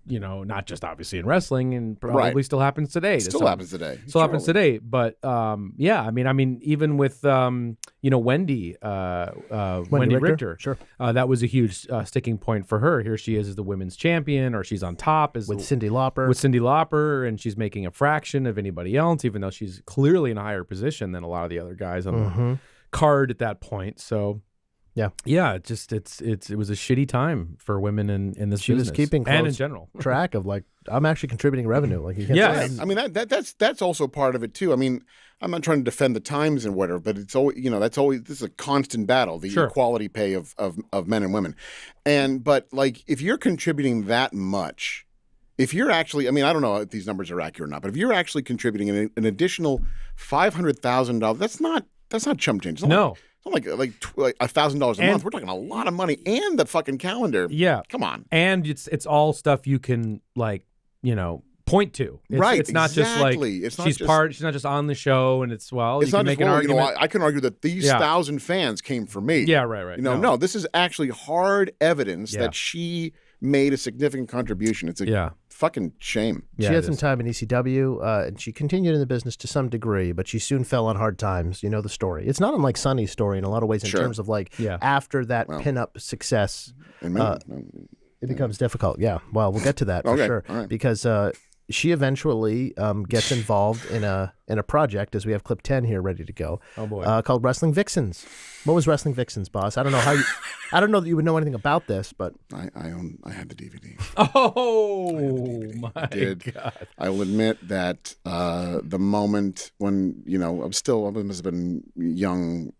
Not just obviously in wrestling, and probably Right. still happens today. still happens today. Still happens Surely. today, but even with Wendy, Wendy Richter, Sure. that was a huge sticking point for her. Here she is as the women's champion, or she's on top as With Cyndi Lauper. and she's making a fraction of anybody else, even though she's clearly in a higher position than a lot of the other guys on the card at that point. So. Yeah. It was a shitty time for women in this She was business keeping and in close general. track of like, I'm actually contributing revenue. Like you can't Yeah. say I mean, that's also part of it too. I mean, I'm not trying to defend the times and whatever, but it's always, this is a constant battle, the Sure. equality pay of men and women. But like, if you're contributing that much, if you're actually, I mean, I don't know if these numbers are accurate or not, but if you're actually contributing an additional $500,000, that's not chump change. It's not like $1,000 a month. We're talking a lot of money, and the fucking calendar. Yeah. Come on. And it's all stuff you can point to. Right, It's not just like exactly. It's not she's just- not just on the show, and it's It's you not can just, make an well, argument. I can argue that these 1,000 fans came for me. Yeah, right. No, this is actually hard evidence Yeah. that she made a significant contribution. It's a fucking shame. She had some time in ECW, and she continued in the business to some degree, but she soon fell on hard times. You know the story. It's not unlike Sunny's story in a lot of ways in terms of like after that pinup success, it becomes difficult. Yeah, well, we'll get to that for sure. All right. Because she eventually gets involved in a project, as we have clip 10 here ready to go. Oh boy. Called Wrestling Vixens. What was Wrestling Vixens, boss? I don't know how you. I don't know that you would know anything about this, but I had the DVD. Oh my God! I will admit that the moment when I must have been young,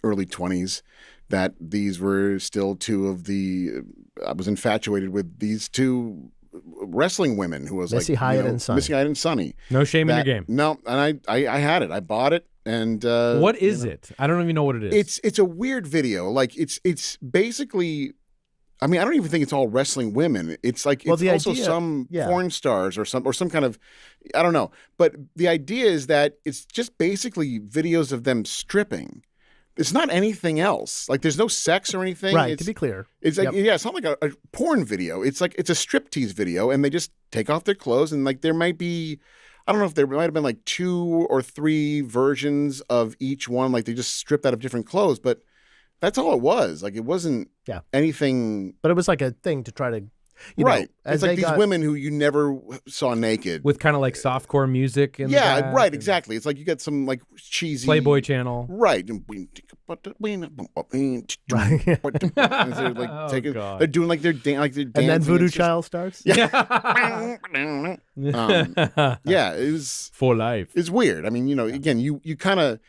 early 20s, that these were still two of the. I was infatuated with these two wrestling women who was Missy Hyatt and Sunny. Missy Hyatt and Sunny. No shame in your game. No, and I had it. I bought it. And what is it? I don't even know what it is. It's a weird video. Like it's basically. I mean, I don't even think it's all wrestling women. It's like it's also some porn stars or some kind of, I don't know. But the idea is that it's just basically videos of them stripping. It's not anything else. Like there's no sex or anything. Right. To be clear, it's like it's not like a porn video. It's like it's a striptease video, and they just take off their clothes, and like there might be. I don't know if there might have been like 2 or 3 versions of each one. Like they just stripped out of different clothes, but. That's all it was. Like it wasn't anything. But it was like a thing to try to, you know. It's like these women who you never saw naked. With kind of like softcore music. In the back right, exactly. It's like you get some like cheesy. Playboy channel. Right. They're doing like they're dancing. And then Voodoo Child starts? Yeah. It was. For life. It's weird. I mean, again, you kind of,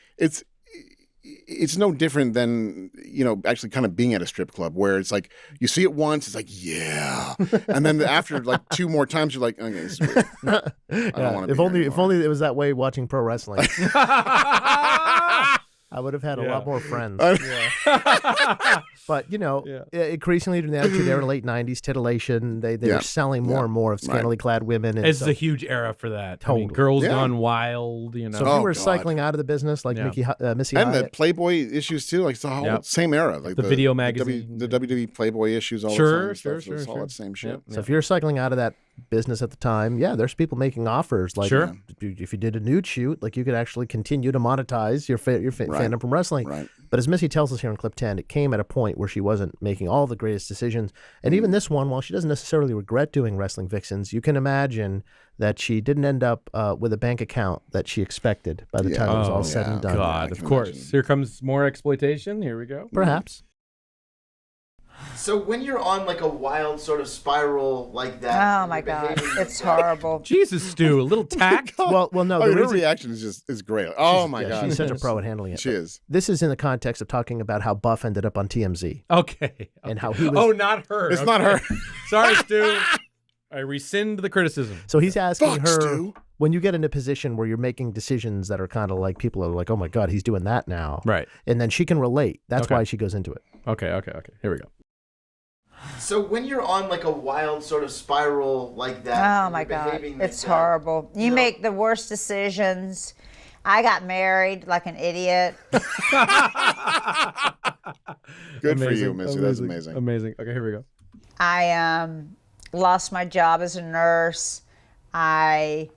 it's no different than, actually kind of being at a strip club where it's like you see it once, it's like, yeah. And then after like 2 more times, you're like, okay, sweet. I don't want to if only it was that way watching pro wrestling. I would have had a lot more friends. But, increasingly in the attitude era, late 90s, titillation, they were selling more and more of scantily clad women. And it's a huge era for that. Totally. I mean, Girls Gone Wild, So if you were cycling out of the business like Missy Hyatt. And the Playboy issues too, like it's the whole same era. Like the video magazine. The WWE Playboy issues all the time. Sure. It's all that same shit. So if you're cycling out of that business at the time, there's people making offers. Like if you did a nude shoot, like you could actually continue to monetize your fandom from wrestling. Right. But as Missy tells us here in clip 10, it came at a point where she wasn't making all the greatest decisions. And even this one, while she doesn't necessarily regret doing Wrestling Vixens, you can imagine that she didn't end up with a bank account that she expected by the time it was all said and done. God, of course. Here comes more exploitation. Here we go. Perhaps. So when you're on like a wild sort of spiral like that, oh my God, it's horrible. Jesus, Stu, a little tact. well, no, her reaction is great. Oh my God, she's such a pro at handling it. She is. This is in the context of talking about how Buff ended up on TMZ. Okay. And how he was. Oh, not her. It's not her. Sorry, Stu. I rescind the criticism. So he's asking her, Stu. when you get in a position where you're making decisions that are kind of like people are like, oh my God, he's doing that now. Right. And then she can relate. That's why she goes into it. Okay. Here we go. So when you're on like a wild sort of spiral like that, oh my God, it's horrible. You make the worst decisions. I got married like an idiot. Good for you, Missy. That's amazing. Amazing. Okay, here we go. I lost my job as a nurse. Hold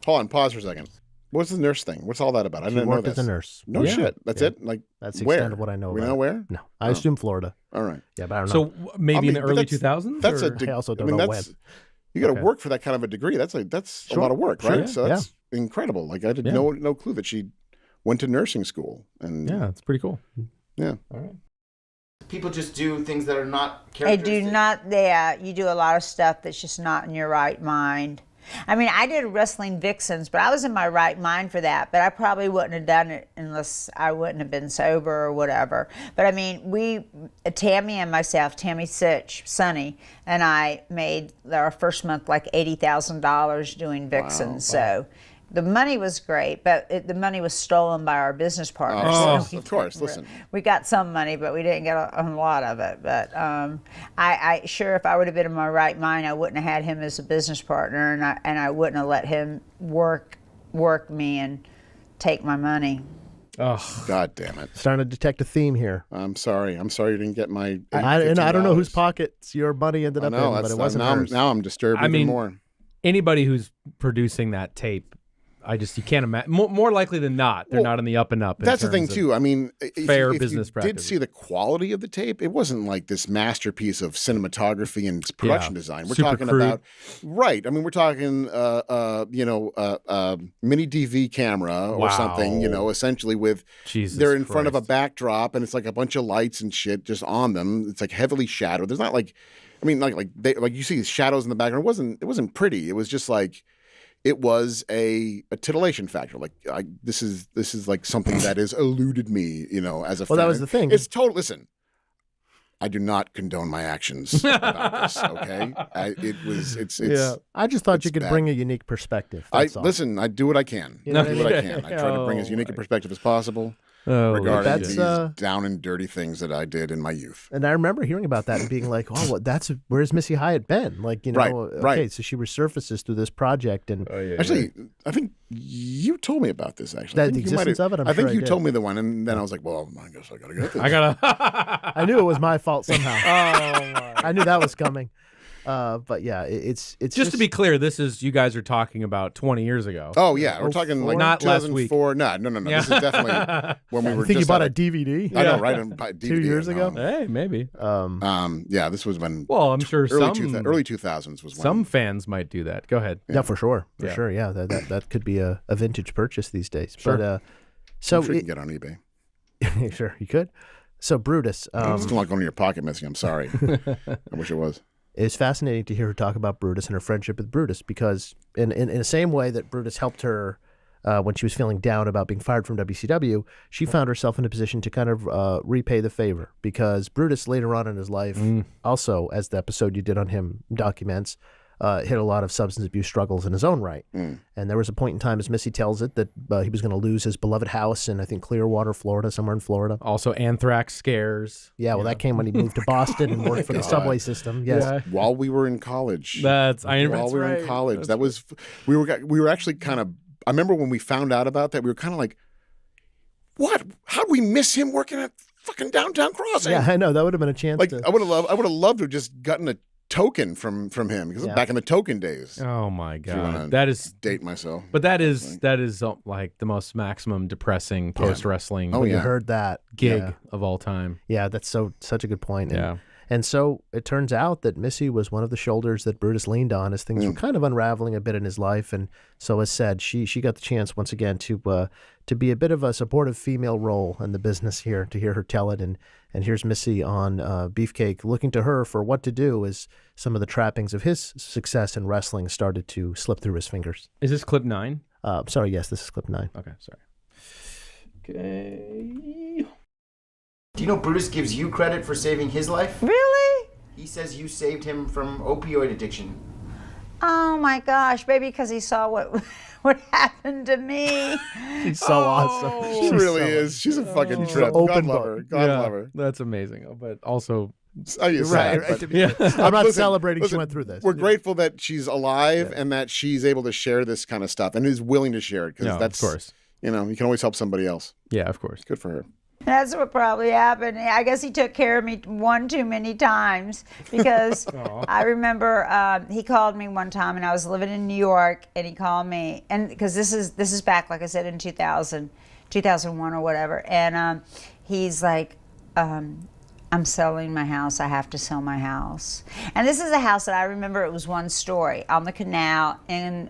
on, pause for a second. What's the nurse thing? What's all that about? I didn't know this. As a nurse. No shit. That's it? Like, that's the where? extent of what I know. We about know where? No. I assume Florida. All right. Yeah, but I don't know. So maybe in the early 2000s? That's I also don't know when. You got to work for that kind of a degree. That's a lot of work, right? So that's incredible. Like I had no clue that she went to nursing school. And yeah, it's pretty cool. Yeah. All right. People just do things that are not They characteristic. do not. You do a lot of stuff that's just not in your right mind. I mean, I did Wrestling Vixens, but I was in my right mind for that. But I probably wouldn't have done it unless I wouldn't have been sober or whatever. But I mean, Tammy and myself, Tammy Sitch, Sonny, and I made our first month like $80,000 doing Vixens. So the money was great, but the money was stolen by our business partners. Oh, of course. Listen, we got some money, but we didn't get a lot of it. But I sure, if I would have been in my right mind, I wouldn't have had him as a business partner, and I wouldn't have let him work me and take my money. Oh, God damn it! Starting to detect a theme here. I'm sorry. I'm sorry you didn't get my. I don't know whose pockets your money ended up in, but it wasn't hers. Now I'm disturbed even more. Anybody who's producing that tape, you can't imagine. More likely than not, they're not in the up and up. That's the thing too. I mean, fair if business you practice. did see the quality of the tape, it wasn't like this masterpiece of cinematography and production design. We're talking about, right? I mean, we're talking, mini DV camera or something. Essentially with they're in front of a backdrop and it's like a bunch of lights and shit just on them. It's like heavily shadowed. There's not like, I mean, like you see shadows in the background. It wasn't pretty. It was just like. It was a titillation factor. Like this is like something that has eluded me, as a fan. Well, that was the thing. It's total. Listen, I do not condone my actions about this. Okay, it's. Yeah. I just thought you could bad. bring a unique perspective. That's all. Listen. I do what I can. You know I do what I what I can. I try to bring as unique a perspective as possible regarding that's, these down and dirty things that I did in my youth. And I remember hearing about that and being like, "Oh, well, where's Missy Hyatt been?" Like, you know, Right. Okay, so she resurfaces through this project, and Actually, I think you told me about this. Actually, That I think the you might existence of it? I'm I think sure I you did. told me the one, and then I was like, well, I guess I gotta get this. I gotta. I knew it was my fault somehow. my. I knew that was coming. But yeah, it's Just to be clear, this is you guys are talking about 20 years ago. Oh yeah, we're talking like Not last week. 2004. No. Yeah. This is definitely when we I were think you just bought out a of- DVD. I know, right? On DVD, 2 years ago? Hey, maybe. Yeah, this was when. Well, I'm sure early 2000s was when. some fans might do that. Go ahead. Yeah, for sure, Yeah. sure. Yeah, that could be a vintage purchase these days. Sure. But I'm so sure you can get on eBay. sure you could. So Brutus, It's still not going to your pocket, Missy. I'm sorry. I wish it was. it's fascinating to hear her talk about Brutus and her friendship with Brutus, because in the same way that Brutus helped her when she was feeling down about being fired from WCW, she found herself in a position to kind of repay the favor, because Brutus later on in his life, also, as the episode you did on him documents, hit a lot of substance abuse struggles in his own right. And there was a point in time, as Missy tells it, that he was going to lose his beloved house in, I think, Clearwater, Florida, somewhere in Florida. Also, anthrax scares. Yeah, well, that came when he moved to Boston and worked for the subway system. Yes. Yeah. While we were in college. While While we were in college. That was we were actually kind of. I remember when we found out about that, we were kind of like, "What? How do we miss him working at fucking Downtown Crossing?" Yeah, I know. That would have been a chance Like to... I would have loved to have just gotten a token from him, because Yeah. back in the token days. Oh my If you wanna God, that is. date myself. But that is like the most maximum depressing post wrestling Oh, You yeah. heard that. gig Yeah. of all time. Yeah, that's such a good point. Yeah. And so it turns out that Missy was one of the shoulders that Brutus leaned on as things were kind of unraveling a bit in his life. And so, as said, she got the chance once again to be a bit of a supportive female role in the business here, to hear her tell it. And here's Missy on Beefcake looking to her for what to do as some of the trappings of his success in wrestling started to slip through his fingers. Is this clip 9? Sorry, yes, this is clip 9. Okay, sorry. Okay. Do you know Brutus gives you credit for saving his life? Really? He says you saved him from opioid addiction. Oh my gosh, baby, because he saw what happened to me. She's so awesome. She really is. She's a fucking trip. open God love book. her. God love her. That's amazing. But also, Oh, you're sad, Right. but- yeah. I'm not Listen, celebrating she listen, went through this. We're grateful that she's alive and that she's able to share this kind of stuff and is willing to share it, because No, that's, of course. you know, you can always help somebody else. Yeah, of course. Good for her. That's what probably happened. I guess he took care of me one too many times, because I remember he called me one time, and I was living in New York, and he called me, and because this is back, like I said, in 2001 or whatever, and he's like, I'm selling my house. I have to sell my house. And this is a house that I remember, it was one story on the canal in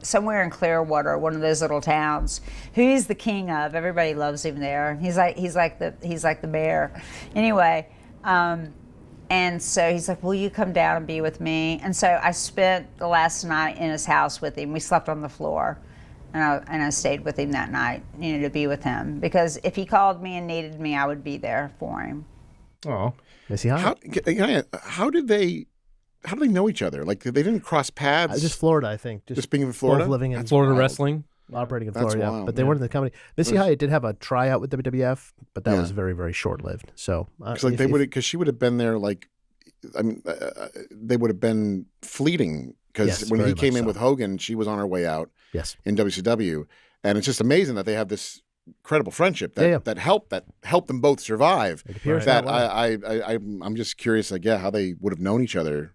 somewhere in Clearwater, one of those little towns. Who he's the king of. Everybody loves him there. He's like the mayor. Anyway, and so he's like, "Will you come down and be with me?" And so I spent the last night in his house with him. We slept on the floor. And I stayed with him that night, to be with him, because if he called me and needed me, I would be there for him. Oh, Missy Hyatt. How did they know each other? Like, they didn't cross paths? Just Florida, I think. Just being in Florida? Both living in Florida wild. wrestling. operating in That's Florida, wild, but they weren't in the company. Missy Hyatt did have a tryout with WWF, but that was very, very short-lived. So, because she would have been there, like, I mean, they would have been fleeting, because Yes, when very he came much in so. with Hogan, she was on her way out yes, in WCW, and it's just amazing that they have this incredible friendship that helped them both survive. it appears That way. I'm just curious, like, how they would have known each other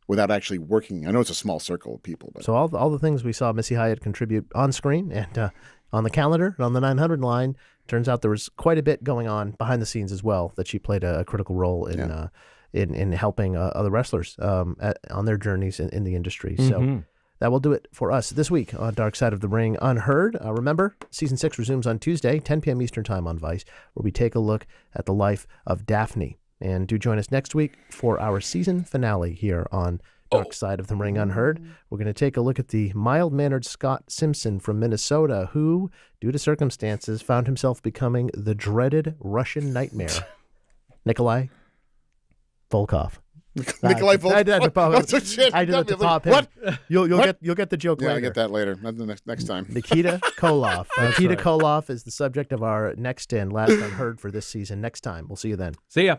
without actually working. I know it's a small circle of people, but So all the things we saw Missy Hyatt contribute on screen and on the calendar and on the 900 line, turns out there was quite a bit going on behind the scenes as well, that she played a critical role in helping other wrestlers on their journeys in the industry. So that will do it for us this week on Dark Side of the Ring Unheard. Remember, Season 6 resumes on Tuesday, 10 p.m. Eastern Time on Vice, where we take a look at the life of Daphne. And do join us next week for our season finale here on Dark Side of the Ring Unheard. We're going to take a look at the mild-mannered Scott Simpson from Minnesota, who, due to circumstances, found himself becoming the dreaded Russian nightmare Nikolai Volkov. Nikolai Volkov. I did at the pop. Oh, shit. I did at the pop. What? You'll get the joke Yeah, later. I get that later. That's the next time. Nikita Koloff. Nikita right. Koloff is the subject of our next and last Unheard for this season. Next time. We'll see you then. See ya.